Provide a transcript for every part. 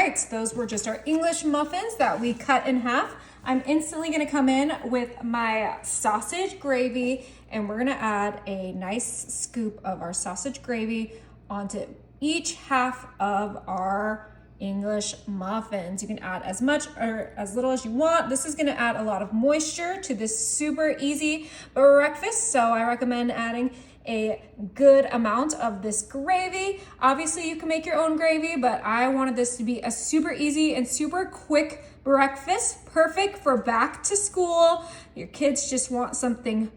right, so those were just our English muffins that we cut in half. I'm instantly gonna come in with my sausage gravy, and we're gonna add a nice scoop of our sausage gravy onto each half of our English muffins. You can add as much or as little as you want. This is gonna add a lot of moisture to this super easy breakfast, so I recommend adding a good amount of this gravy. Obviously you can make your own gravy, but I wanted this to be a super easy and super quick breakfast, perfect for back to school. Your kids just want something,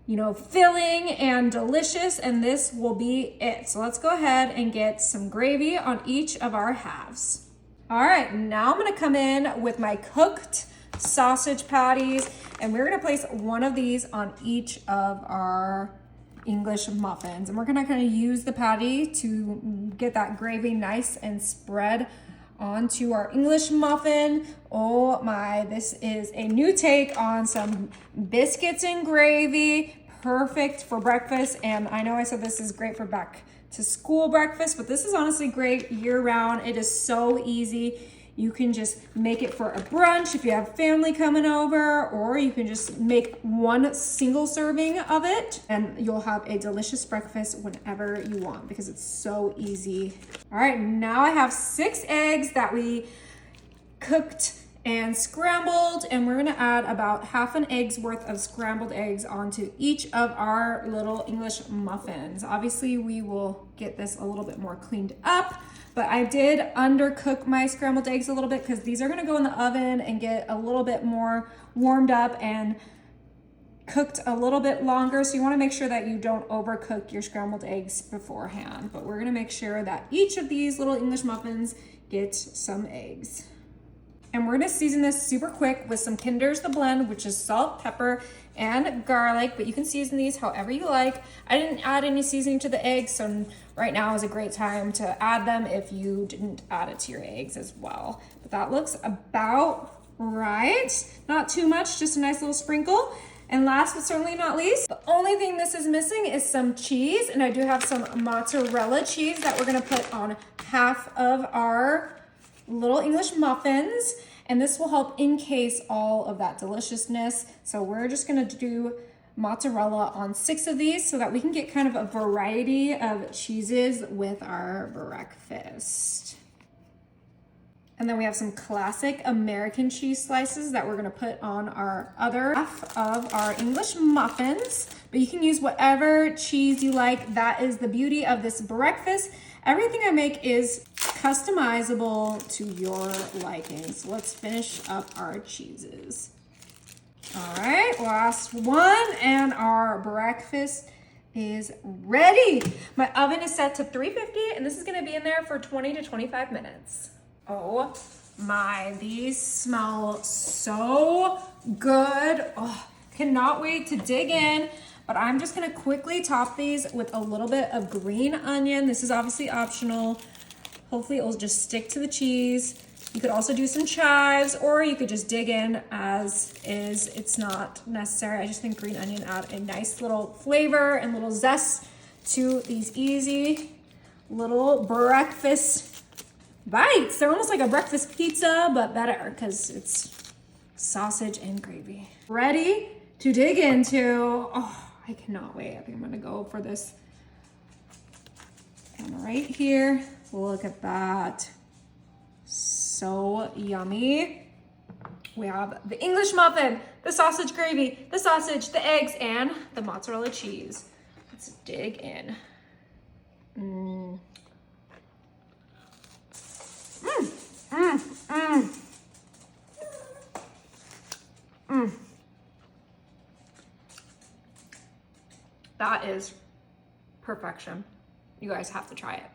you know, filling and delicious, and this will be it. So let's go ahead and get some gravy on each of our halves. All right, now I'm gonna come in with my cooked sausage patties, and we're gonna place one of these on each of our English muffins. And we're gonna kind of use the patty to get that gravy nice and spread onto our English muffin. Oh my, this is a new take on some biscuits and gravy. Perfect for breakfast. And I know I said this is great for back to school breakfast, but this is honestly great year round. It is so easy. You can just make it for a brunch if you have family coming over, or you can just make one single serving of it and you'll have a delicious breakfast whenever you want because it's so easy. All right, now I have 6 eggs that we cooked and scrambled, and we're gonna add about half an egg's worth of scrambled eggs onto each of our little English muffins. Obviously, we will get this a little bit more cleaned up, but I did undercook my scrambled eggs a little bit because these are gonna go in the oven and get a little bit more warmed up and cooked a little bit longer. So you wanna make sure that you don't overcook your scrambled eggs beforehand, but we're gonna make sure that each of these little English muffins gets some eggs. And we're gonna season this super quick with some Kinder's The Blend, which is salt, pepper, and garlic, but you can season these however you like. I didn't add any seasoning to the eggs, so right now is a great time to add them if you didn't add it to your eggs as well. But that looks about right. Not too much, just a nice little sprinkle. And last but certainly not least, the only thing this is missing is some cheese, and I do have some mozzarella cheese that we're gonna put on half of our little English muffins, and this will help encase all of that deliciousness. So we're just gonna do mozzarella on 6 of these so that we can get kind of a variety of cheeses with our breakfast. And then we have some classic American cheese slices that we're gonna put on our other half of our English muffins, but you can use whatever cheese you like. That is the beauty of this breakfast. Everything I make is customizable to your liking. So let's finish up our cheeses. All right, last one, and our breakfast is ready. My oven is set to 350, and this is gonna be in there for 20 to 25 minutes. Oh my, these smell so good. Oh, cannot wait to dig in. But I'm just gonna quickly top these with a little bit of green onion. This is obviously optional. Hopefully it will just stick to the cheese. You could also do some chives, or you could just dig in as is. It's not necessary. I just think green onion add a nice little flavor and little zest to these easy little breakfast bites. They're almost like a breakfast pizza, but better because it's sausage and gravy. Ready to dig into. Oh, I cannot wait. I think I'm gonna go for this. And right here, look at that. So yummy. We have the English muffin, the sausage gravy, the sausage, the eggs, and the mozzarella cheese. Let's dig in. That is perfection. You guys have to try it.